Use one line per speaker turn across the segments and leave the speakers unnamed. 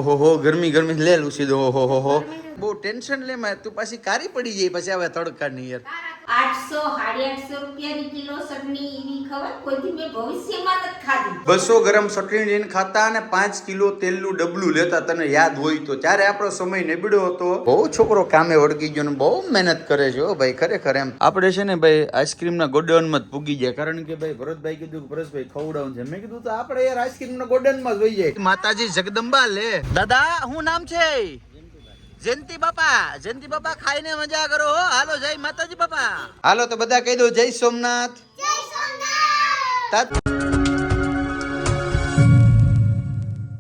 હો ગરમી ગરમી લે લૂસી દો હો બહુ ટેન્શન લે માં તું પાછી કારી પડી જાય પછી આવે તડકા ની યાર
800 850 રૂપિયાની કિલો ચટણી એવી ખબર કોઈથી મેં ભવિષ્યમાં નથી ખાધી
200 ગ્રામ ચટણી લઈને ખાતા અને 5 કિલો તેલનું ડબલું લેતા તને યાદ હોય તો ત્યારે આપણો સમય નીબડ્યો હતો બહુ છોકરો કામે વળગી ગયો ને બહુ મહેનત કરે છે હો ભાઈ ખરેખર એમ આપણે છે ને ભાઈ આઈસ્ક્રીમ ના ગોડાઉન માં જ પૂગી જાય કારણ કે ભાઈ ભરતભાઈ કીધું કે પરેશભાઈ ખવડાવવાનું છે મેં કીધું તો આપણે યાર આઈસ્ક્રીમ ના ગોડાઉન માં જ વહી જાય માતાજી જગદંબા લે દાદા શું નામ છે જયંતિ બાપા ખાઈને મજા કરો હો હાલો જય માતાજી બાપા હાલો તો બધા કહી દો જય સોમનાથ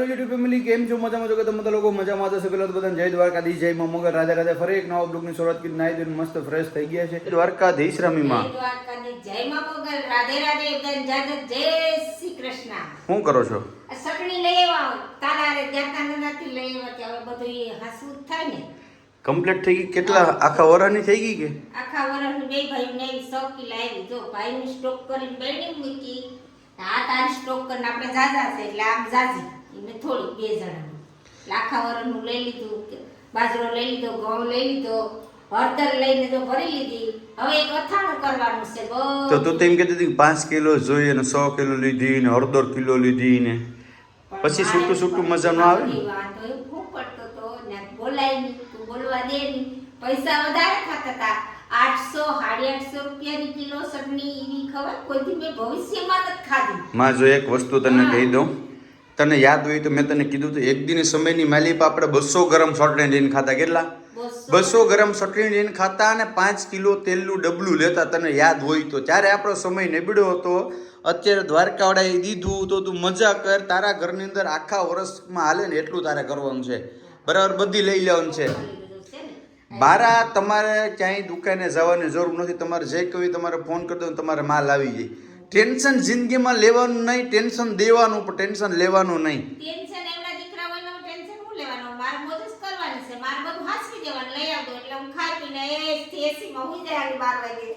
યુટ્યુબ ફેમિલી કેમ છો મજામાં છો કે તમે બધા લોકો મજામાં હશે પેલા તો બધાને જય દ્વારકાધીશ જય માં મોગલ રાધે રાધે ફરી એક નવા બ્લોગની શરૂઆત કરી નાઈ ધોઈને મસ્ત ફ્રેશ થઈ ગયા છે દ્વારકાધીશ રમીમાં
જય દ્વારકાધીશ જય માં મોગલ રાધે રાધે બધાને જય શ્રી કૃષ્ણ
શું કરો છો
આ ચટણી લઈ આવો તારા રે જાતા નથી લઈ આવો કે હવે બધું એ હાસું થાય ને
કમ્પ્લીટ થઈ ગઈ કેટલા આખા વરાની થઈ ગઈ કે
આખા વરસનું બે ભાઈ ને 100 કિલો આવી જો ભાઈ ની સ્ટોક કરીને બેણી મૂકી આ તારી સ્ટોક કરીને આપણે જાજા છે એટલે આમ જાજી એને થોડી બે જણા આખા વરસનું લઈ લીધું બાજરો લઈ લીધો ઘઉં લઈ લીધો હળદર લઈને તો ભરી લીધી હવે એક અથાણું કરવાનું છે
તો તું તેમ કહેતી હતી 5 કિલો જોઈએ ને 100 કિલો લીધી ને હળદર કિલો લીધી ને પછી છૂટું મજા ન આવે ને
વાંધો એવું ખૂબ પડતો તો ને બોલાય નહીં તું બોલવા દે નહીં પૈસા વધારે ખાતા હતા 800 850 રૂપિયાની કિલો ચટણી એવી ખબર કોઈથી મેં ભવિષ્યમાં નથી ખાધી
માં જો એક વસ્તુ તને કહી દઉં તને યાદ હોય તો મેં તને કીધું તો એક દિન સમયની માલિક આપણે 200 ગ્રામ ચટણી લઈને ખાતા કેટલા 200 ગ્રામ ચટણી લઈને ખાતા અને 5 કિલો તેલનું ડબલું લેતા તને યાદ હોય તો ત્યારે આપણો સમય નીબડ્યો હતો અત્યારે દ્વારકાવાળાએ દીધું તો તું મજા કર તારા ઘરની અંદર આખા વર્ષમાં હાલે ને એટલું તારે કરવાનું છે બરાબર બધી લઈ લેવાનું છે મારા તમારે ક્યાંય દુકાને જવાની જરૂર નથી તમારે જે કહ્યું તમારે ફોન કરી દો તમારે માલ આવી જાય ટેન્શન જિંદગીમાં લેવાનું નહીં ટેન્શન દેવાનું પણ ટેન્શન લેવાનું નહીં
ટેન્શન એમના દીકરા હોય ને ટેન્શન હું લેવાનું મારે મોજ જ કરવાની છે મારે બધું હાસવી દેવાનું લઈ આવજો એટલે હું ખાઈ પીને એસી માં હું જાય 12 વાગે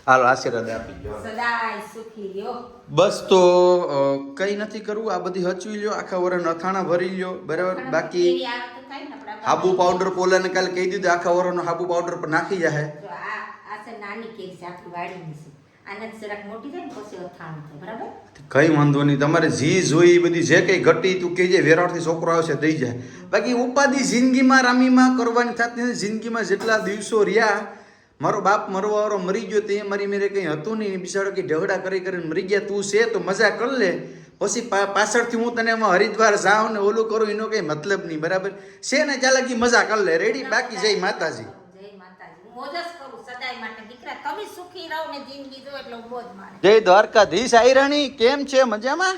હાલો આશીર્વાદ આપી દો
સદાય સુખી રહ્યો
બસ તો કઈ નથી કરવું આ બધી હચવી લ્યો આખા વરણ અથાણા ભરી લ્યો બરાબર બાકી હાબુ પાવડર પોલાને કાલે કહી દીધું આખા વરણનો હાબુ પાવડર પર નાખી જાય
જો આ છે નાની કેક છે આપણી વાડીની છે આને જરાક મોટી થાય ને પછી અથાણું થાય બરાબર
કઈ વાંધો નહીં તમારે જી જોઈ એ બધી જે કઈ ઘટી તું કહેજે વેરાવળથી છોકરો આવશે દઈ જાય બાકી ઉપાધિ જિંદગીમાં રામીમાં કરવાની થતી નથી જિંદગીમાં જેટલા દિવસો રહ્યા મારો બાપ મરવાવાળો મરી ગયો તે મારી મેરે કંઈ હતું નહીં બિચારો કે ઢગડા કરીને મરી ગયા તું છે તો મજા કર લે પછી પાછળથી હું તને એમાં હરિદ્વાર જાઉં ને ઓલું કરું એનો કંઈ મતલબ નહીં બરાબર છે ને ચાલાકી મજા કર લે રેડી બાકી જય માતાજી
મોજ જ કરું સદાય માટે દીકરા તમે સુખી રહો ને જિંદગી જો એટલે મોજ મારે
જય દ્વારકાધીશ આયરાણી કેમ છે મજામાં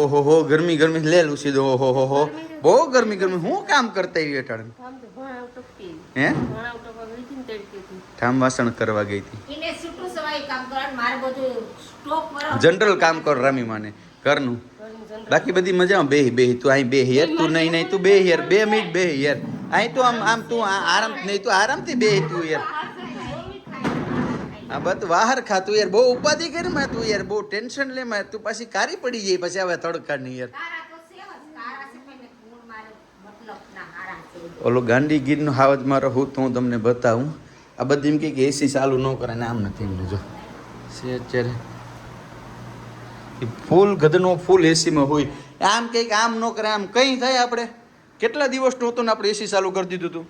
ઓહો હો ગરમી લે લૂસી દો હો બહુ ગરમી હું કામ કરતા એવી અટાણ હે ઠામ વાસણ કરવા ગઈ હતી
એને છૂટું સવાય કામ કરવાનું મારે બધું સ્ટોક પર
જનરલ કામ કર રામી માને ઘરનું બાકી બધી મજામાં બેહી તું અહીં બેહ યાર તું નહીં તું બેહ યાર 2 મિનિટ બેહ યાર અહીં તો આમ તું આરામ નહીં તું આરામથી બેહ તું યાર આ બત વાહર ખાતું યાર બહુ ઉપાધિ કરી માં તું યાર બહુ ટેન્શન લે માં તું પાછી કારી પડી જાય પછી આવે તડકા ની યાર ઓલો ગાંડી ગીરનો હાવજ મારો હું તો હું તમને બતાવું આ બધી એમ કે એસી ચાલુ ન કરે ને આમ નથી એમને જો છે અત્યારે ફૂલ ગધનો ફૂલ એસીમાં હોય આમ કંઈક આમ ન કરે આમ કંઈ થાય આપણે કેટલા દિવસનું હતું ને આપણે એસી ચાલુ કરી દીધું હતું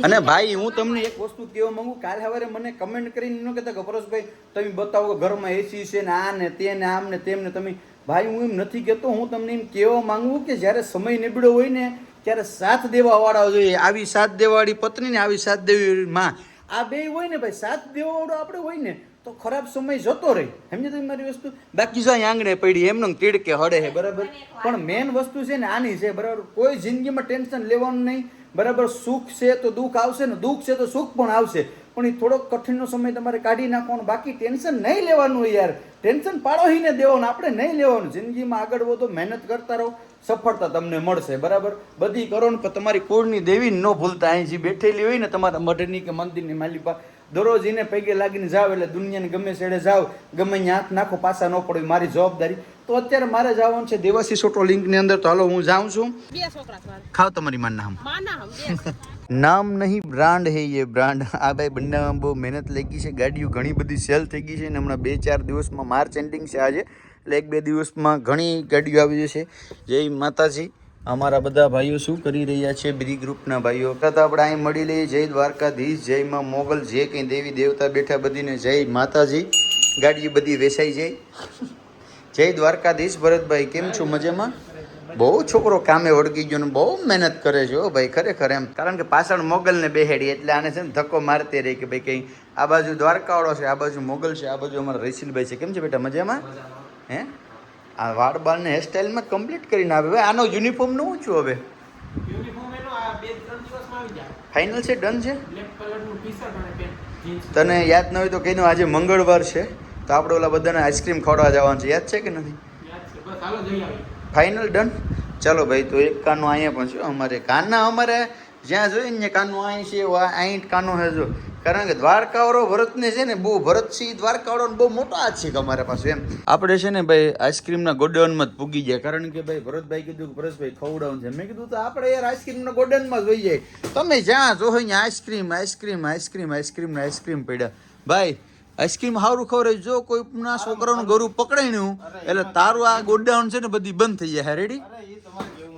અને ભાઈ હું તમને એક વસ્તુ કહેવા માંગુ કાલે સવારે મને કમેન્ટ કરીને ન કહેતા કે પરેશભાઈ તમે બતાવો કે ઘરમાં એસી છે ને આ ને તે ને આમ ને તેમ ને તમે ભાઈ હું એમ નથી કહેતો હું તમને એમ કહેવા માંગુ કે જ્યારે સમય નીબડ્યો હોય ને ત્યારે સાથ દેવા વાળા જોઈએ આવી સાથ દેવાવાળી પત્ની ને આવી સાથ દેવી માં આ બે હોય ને ભાઈ સાથ દેવા વાળો આપણે હોય ને તો ખરાબ સમય જતો રહે સમજે તમે મારી વસ્તુ બાકી જો આંગણે પડી એમને તીડકે હડે છે બરાબર પણ મેન વસ્તુ છે ને આની છે બરાબર કોઈ જિંદગીમાં ટેન્શન લેવાનું નહીં બરાબર. સુખ છે તો દુઃખ આવશે ને, દુઃખ છે તો સુખ પણ આવશે, પણ એ થોડોક કઠિનનો સમય તમારે કાઢી નાખવાનો. બાકી ટેન્શન નહીં લેવાનું યાર, ટેન્શન પાડોહીને દેવાનું, આપણે નહીં લેવાનું. જિંદગીમાં આગળ વધો, મહેનત કરતા રહો, સફળતા તમને મળશે. બરાબર. બધી કરો ને પણ તમારી કુળની દેવી ન ભૂલતા. અહીં જે બેઠેલી હોય ને તમારા મઢની કે મંદિરની માલિપા, દરરોજ એને પૈગે લાગીને જાવ, એટલે દુનિયાને ગમે છેડે જાવ, ગમે ત્યાં હાથ નાખો, પાછા ન પડે, મારી જવાબદારી. તો અત્યારે મારે જવાનું છે દેવાશીષ ઓટો લિંકની અંદર. તો હાલો હું જાઉં છું. ખાવ તમારી માના નામ નહીં, બ્રાન્ડ હે ये બ્રાન્ડ. આ ભાઈ બંનેમાં બહુ મહેનત લાગી છે. ગાડીઓ ઘણી બધી સેલ થઈ ગઈ છે ને હમણાં 2-4 દિવસમાં માર્ચ એન્ડિંગ છે આજે, એટલે 1-2 દિવસમાં ઘણી ગાડીઓ આવી જશે. જય માતાજી. અમારા બધા ભાઈઓ શું કરી રહ્યા છે, બ્રી ગ્રુપના ભાઈઓ. તો આપણે અહીં મળી લઈએ. જય દ્વારકાધીશ, જય માં મોગલ, જે કંઈ દેવી દેવતા બેઠા બધીને જય માતાજી. ગાડીઓ બધી વેચાઈ જાય. જય દ્વારકાધીશ. ભરતભાઈ કેમ છો, મજામાં? બહુ છોકરો કામે વળગી ગયો ને બહુ મહેનત કરે છે હો ભાઈ, ખરેખર એમ. કારણ કે પાછળ મોગલને બેહેડી એટલે આને છે ને ધક્કો મારતે રહી કે ભાઈ કંઈ આ બાજુ દ્વારકાવાળો છે, આ બાજુ મોગલ છે, આ બાજુ અમારા રસીલભાઈ છે. કેમ છે બેટા, મજામાં? હે, આ વાળ બાળને હેરસ્ટાઈલમાં કમ્પ્લીટ કરીને આવે. હવે આનો યુનિફોર્મ નું છું હવે ફાઇનલ છે, ડન છે. તને યાદ ન હોય તો કહીને આજે મંગળવાર છે તો આપણે ઓલા બધાને આઈસ્ક્રીમ ખવડાવવા જવાનું છે, યાદ છે કે નથી? Final done. ચાલો ભાઈ. તો એક કાનો અહીંયા પણ છે અમારે. કાના અમારે જ્યાં જોઈએ ને કાનો અહીં છે, અહીં કાનો હે જો. કારણ કે દ્વારકાવાળો ભરતને છે ને બહુ, ભરતસિંહ દ્વારકાવાળો બહુ મોટો હાથ છે કે અમારા પાસે એમ. આપણે છે ને ભાઈ આઈસ્ક્રીમના ગોડાઉનમાં જ પૂગી જાય. કારણ કે ભાઈ ભરતભાઈ કીધું કે પરેશભાઈ ખવડાવવાનું છે. મેં કીધું તો આપણે યાર આઈસ્ક્રીમના ગોડાઉનમાં જોઈ જાય. તમે જ્યાં જો અહીંયા ice cream ice cream ice cream ice cream ice cream પડ્યા ભાઈ. આઈસ્ક્રીમ સારું ખબર જો કોઈના છોકરાનું ગરું પકડાયું એટલે તારું આ ગોડાઉન છે ને બધી બંધ થઈ જાય. રેડી?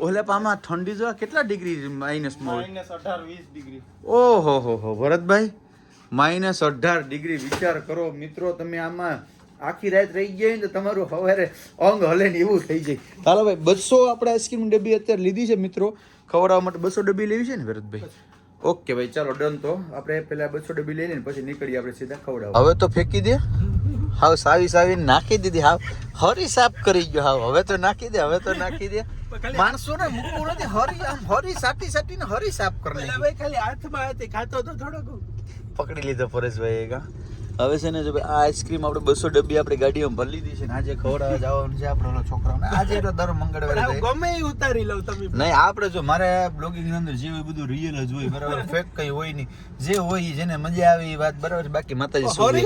ઓલે પામાં ઠંડી જો કેટલા ડિગ્રી માઇનસમાં હોય? -18-20 ડિગ્રી. ઓહો હો ભરતભાઈ, -18 ડિગ્રી. વિચાર કરો મિત્રો તમે, આમાં આખી રાત રહી ગયા ને તો તમારું સવારે અંગ હલે ને એવું થઈ જાય. ચાલો ભાઈ, 200 આપણે આઈસ્ક્રીમ ડબ્બી અત્યારે લીધી છે મિત્રો, ખવડાવવા માટે 200 ડબ્બી લેવી છે ને ભરતભાઈ? ઓકે ભાઈ ચાલો ડન. તો આપણે પેલા 200 ડબ્બી લઈ લઈને પછી નીકળીએ આપણે સીધા ખવડાવવા. હવે તો ફેંકી દે. હાવ સાવી નાખી દીધી. હાવ હરી સાફ કરી ગયો. હાવ હવે તો નાખી દે, હવે તો નાખી દે. માણસોને મૂકવું નથી. હરી આમ હરી સાટીને હરી સાફ કરી ભાઈ. ખાલી હાથમાં હતી, ખાતો તો થોડોક પકડી લીધો પરેશભાઈ. કા હવે છે ને જો આ આઈસ્ક્રીમ આપણે 200 ડબ્બી આપણે ગાડીમાં ભરી લીધી છે ને આજે ખવડાવવા જવાનું છે આપણે ઓલા છોકરાઓને. આજે તો દર મંગળવારે ગમે એ ઉતારી લઉં તમે. નહીં આપણે જો મારે બ્લોગિંગ ની અંદર જે હોય બધું રિયલ જ હોય. બરાબર? ફેક કઈ હોય નહીં. જે હોય જેને મજા આવે એ વાત. બરાબર? બાકી માતાજી શું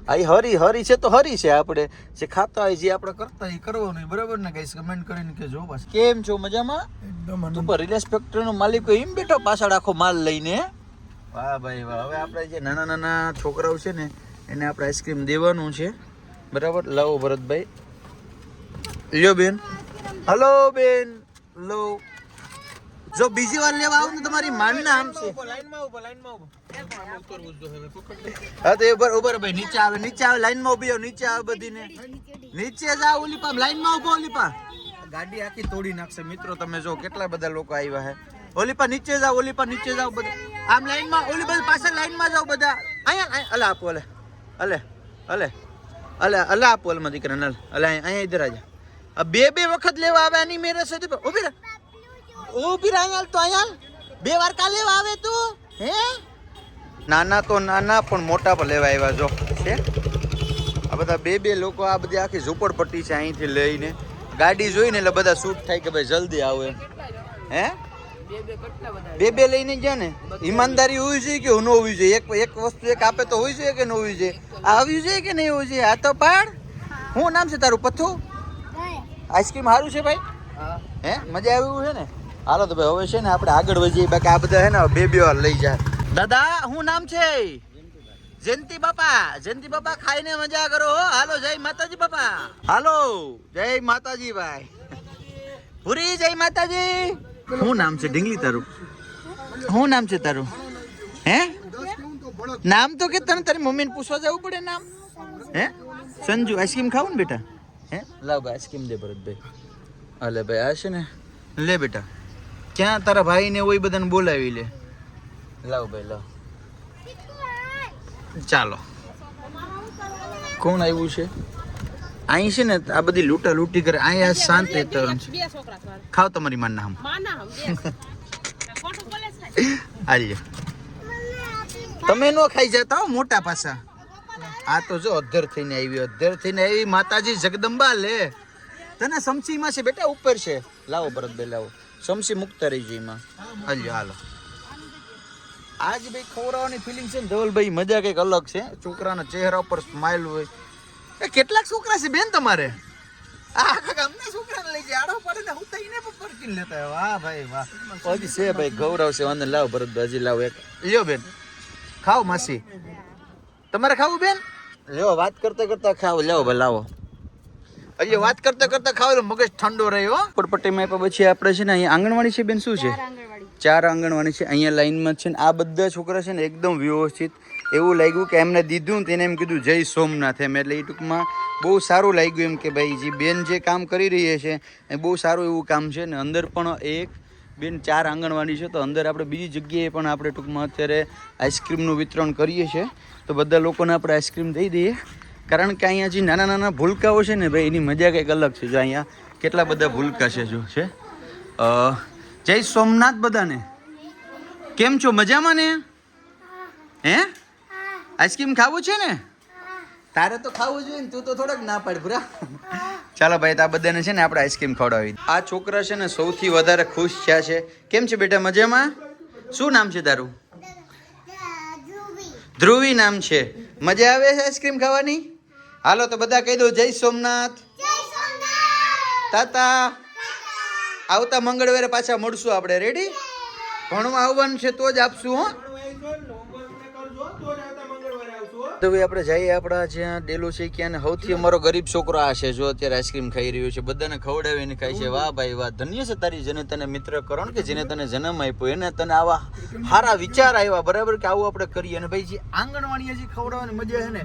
આ હરી છે તો હરી છે. આપણે જે ખાતા હોય જે આપણે કરતા હોય કરવાનું. બરાબર ને? કઈ કમેન્ટ કરીને કે જો બસ કેમ છો, મજામાં? એકદમ. તું રિલાયન્સ ફેક્ટરી નો માલિક એમ બેઠો પાછળ આખો માલ લઈને. વાહ ભાઈ વાહ. હવે આપણે જે નાના છોકરાઓ છે ને એને આપણે આઈસ્ક્રીમ દેવાનું છે. બરાબર? લાવો ભરતભાઈ. લ્યો બેન. હલો બેન, લો. જો બીજી વાર લેવા આવું ને તમારી માનના આમ છે. હા તો ઉભર ભાઈ, નીચે આવે લાઈનમાં ઉભી આવ, નીચે આવે બધીને. નીચે જાવ ઓલી પા, લાઈનમાં ઉભો. ઓલી પા ગાડી આખી તોડી નાખશે મિત્રો. તમે જો કેટલા બધા લોકો આવ્યા હે. ઓલી પા નીચે જાવ, ઓલી પા નીચે જાવ બધા. આમ લાઈનમાં ઓલી બધી પાછળ લાઈનમાં જાવ બધા. અહીંયા અલે આપો, અલે અલે અલે અલે અલે આપો અલમાં દીકરા નલ. અલે અહીંયા ઇધર આજા. આ બે વખત લેવા આવે આની મેરે છે. ઉભી રહે અહીંયા તો અહીંયા 2 વાર કા લેવા આવે તું? હે નાના તો નાના પણ મોટા પર લેવા આવ્યા જો છે. આ બધા બે લોકો, આ બધી આખી ઝૂંપડપટ્ટી છે. અહીંથી લઈને ગાડી જોઈને એટલે બધા શૂટ થાય કે ભાઈ જલ્દી આવો એમ. હે બે લઈને ગયા ને. ઈમાનદારી હોવી જોઈએ કે ન હોવી જોઈએ? એક વસ્તુ એક આપે તો હોવી જોઈએ કે ન હોવી જોઈએ? આ આવી જોઈએ કે નહીં હોવી જોઈએ? આ તો પાડ. શું નામ છે તારું? પથ્થુ. આઈસ્ક્રીમ સારું છે ભાઈ? હે મજા આવ્યું છે ને? હાલો તો ભાઈ હવે છે ને આપણે આગળ વધીએ. બાકી આ બધા છે ને બે વાર લઈ જાય. દાદા શું નામ છે? જયંતિ બાપા ખાઈને મજા કરો. હાલો જય માતાજી બાપા. હાલો જય માતાજી ભાઈ. પૂરી જય માતાજી. શું નામ છે ઢીંગલી તારું? શું નામ છે તારું? હે નામ તો કે તને તારી મમ્મીને પૂછવા જવું પડે નામ? હે સંજુ. આઈસ્ક્રીમ ખાવું ને બેટા? હે લાવ ભાઈ આઈસ્ક્રીમ દે ભરતભાઈ. હાલે ભાઈ આ છે ને લે બેટા. ક્યાં તારા ભાઈ ને હોય બધાને બોલાવી લે. લાવ ભાઈ લાવ. ચાલો કોણ આવ્યું છે? અહીં છે ને આ બધી લૂંટા લૂંટી કરે. અહીંયા શાંત તરણ છે. ખાવ તમારી માન નામ. હાલ્યો તમે નો ખાઈ જતા હો મોટા પાછા. આ તો જો અધર થઈને આવી માતાજી જગદંબા લે. તને સમસીમાં છે બેટા ઉપર છે. લાવો ભરતભાઈ લાવો સમસી મુકતા રહી છે એમાં. હાલ્યો હાલો. આજ ભાઈ ખવડાવવાની ફિલિંગ છે ને ધવલભાઈ મજા કંઈક અલગ છે. છોકરાના ચહેરા ઉપર સ્માઇલ હોય. કેટલાક છોકરા છે બેન તમારે? આખા ગામના છોકરાને લઈ જાય આડો પડે ને હું તો એને પણ પરકીને લેતા. વાહ ભાઈ વાહ. હજી છે ભાઈ ગૌરવ છે. વાંધો લાવો ભરતભાઈ હજી લાવો એક. લ્યો બેન ખાઓ માસી. તમારે ખાવું બેન? લ્યો વાત કરતા કરતા ખાવ. લાવો ભાઈ લાવો. હજી વાત કરતા કરતા ખાવ એટલે મગજ ઠંડો રહ્યો. પડપટ્ટીમાં પછી આપણે છે ને અહીંયા આંગણવાડી છે બેન. શું છે? 4 આંગણવાડી છે અહીંયા લાઈનમાં છે ને આ બધા છોકરા છે ને એકદમ વ્યવસ્થિત. એવું લાગ્યું કે એમને દીધું તેને એમ કીધું જય સોમનાથ એમ. એટલે એ ટૂંકમાં બહુ સારું લાગ્યું એમ કે ભાઈ જે બેન જે કામ કરી રહી છે એ બહુ સારું એવું કામ છે. ને અંદર પણ એક બેન 4 આંગણવાડી છે તો અંદર આપણે બીજી જગ્યાએ પણ આપણે ટૂંકમાં અત્યારે આઈસ્ક્રીમનું વિતરણ કરીએ છીએ. તો બધા લોકોને આપણે આઈસ્ક્રીમ દઈ દઈએ કારણ કે અહીંયા જે નાના નાના ભૂલકાઓ છે ને ભાઈ એની મજા કંઈક અલગ છે. જો અહીંયા કેટલા બધા ભૂલકા છે. જો છે જય સોમનાથ બધાને. કેમ છો? મજામાં ને? હે આઈસ્ક્રીમ ખાવું છે ને? તારે તો ખાવું જોઈએ ને. તું તો થોડાક ના પાડ પૂરા. ચાલો ભાઈ તો આ બધાને છે ને આપણે આઈસ્ક્રીમ ખવડાવી. આ છોકરા છે ને સૌથી વધારે ખુશ થયા છે. કેમ છે બેટા મજામાં? શું નામ છે તારું? ધ્રુવી નામ છે. મજા આવે છે આઈસ્ક્રીમ ખાવાની? હાલો તો બધા કહી દો જય સોમનાથ. તાતા આવતા મંગળવારે પાછા મળશું આપણે. રેડી? ભણવા આવવાનું છે તો જ આપશું. હો તો ભાઈ આપણે જઈએ આપણા જ્યાં ડેલો છે ક્યાં સૌથી અમારો ગરીબ છોકરો આ છે. જો અત્યારે આઈસ્ક્રીમ ખાઈ રહ્યો છે. બધાને ખવડાવીને ખાય છે. વાહ ભાઈ વાહ. ધન્ય છે તારી જેને તને મિત્ર કરણ કે જેને તને જન્મ આપ્યો એને તને આવા સારા વિચાર આવ્યા. બરાબર કે આવું આપણે કરીએ. અને ભાઈ જે આંગણવાડીએ જે ખવડાવવાની મજા છે ને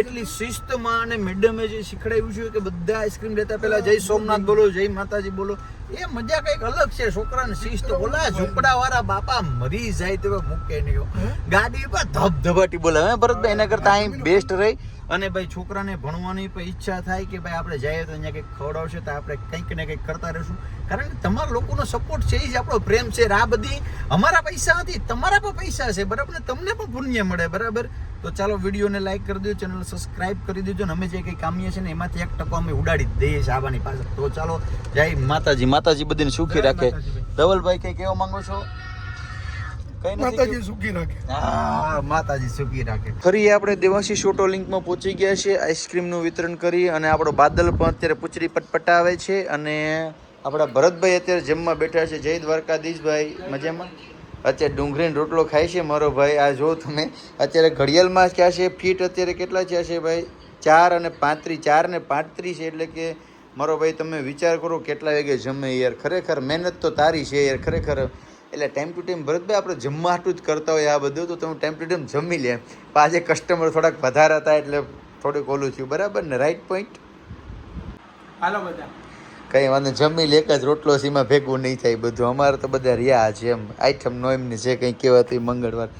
એટલી શિસ્તમાં અને મેડમે જે શીખડાવ્યું છે કે બધા આઈસ્ક્રીમ લેતા પહેલા જય સોમનાથ બોલો, જય માતાજી બોલો. એ મજા કઈક અલગ છે. છોકરાને શિસ્ત. ઓલા ઝૂંપડા વાળા બાપા મરી જાય તો મૂકે નહીં. ગાડી પર ધબધબાટી બોલે. હે ભરતભાઈ એના કરતા અહીં બેસ્ટ રહી. અને ભાઈ છોકરાને ભણવાની પણ ઈચ્છા થાય કે ભાઈ આપણે જઈએ તો અહીંયા કંઈક ખવડાવશે તો આપણે કંઈક ને કંઈક કરતા રહીશું. કારણ કે તમારા લોકોનો સપોર્ટ છે એ જ આપણો પ્રેમ છે. આ બધી અમારા પૈસા નથી, તમારા પણ પૈસા છે. બરાબર ને? તમને પણ પુણ્ય મળે. બરાબર? તો ચાલો વિડીયોને લાઈક કરી દેજો, ચેનલ સબસ્ક્રાઇબ કરી દેજો. ને અમે જે કંઈ કામીએ છે ને એમાંથી 1% અમે ઉડાડી જ દઈએ છીએ આવવાની પાછળ. તો ચાલો જય માતાજી. માતાજી બધાને સુખી રાખે. ધવલભાઈ કંઈ કહેવા માંગો છો? માતાજી સુખી રાખે. હા માતાજી સુખી રાખે. ફરી આપણે દેવાશી ઓટો લિંકમાં પહોંચી ગયા છે. આઈસ્ક્રીમનું વિતરણ કરી અને આપણો બાદલ પણ અત્યારે પૂછડી પટપટાવે છે. અને આપણા ભરતભાઈ અત્યારે જમવા બેઠા છે. જય દ્વારકાધીશભાઈ મજામાં. અત્યારે ડુંગળીનો રોટલો ખાય છે મારો ભાઈ. આ જો તમે અત્યારે ઘડિયાળમાં ક્યાં છે ફીટ અત્યારે કેટલા થયા છે ભાઈ? 4 અને 35. 4 ને 35 છે. એટલે કે મારો ભાઈ તમે વિચાર કરો કેટલા વાગે જમે યાર. ખરેખર મહેનત તો તારી છે યાર ખરેખર. એટલે ટાઈમ ટુ ટાઈમ ભરતભાઈ આપણે જમવા હાટું જ કરતા હોય આ બધું. તો તમે ટાઈમ ટુ ટાઈમ જમી લે. પણ આજે કસ્ટમર થોડાક વધારે હતા એટલે થોડુંક ઓલું થયું. બરાબર ને? Right point.
હાલો બધા
કંઈ વાંધો જમી લે. એક જ રોટલો સીમાં ભેગું નહીં થાય બધું. અમારે તો બધા રહ્યા છે એમ આઈટમ નો એમની છે કંઈ કહેવાતું મંગળવાર.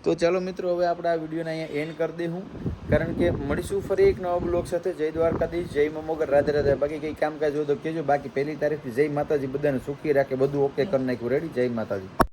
તો ચાલો મિત્રો હવે આપણે આ વિડીયોને અહીંયા એન્ડ કરી દઉં. કારણ કે મળીશું ફરી એક નવા બ્લોગ સાથે. જય દ્વારકાધીશ, જય મમોગર, રાધે રાધે. બાકી કંઈ કામકાજ હોય તો કહેજો. બાકી 1 તારીખથી જય માતાજી બધાને સુખી રાખે. બધું ઓકે કરી નાખ્યું. રેડી? જય માતાજી.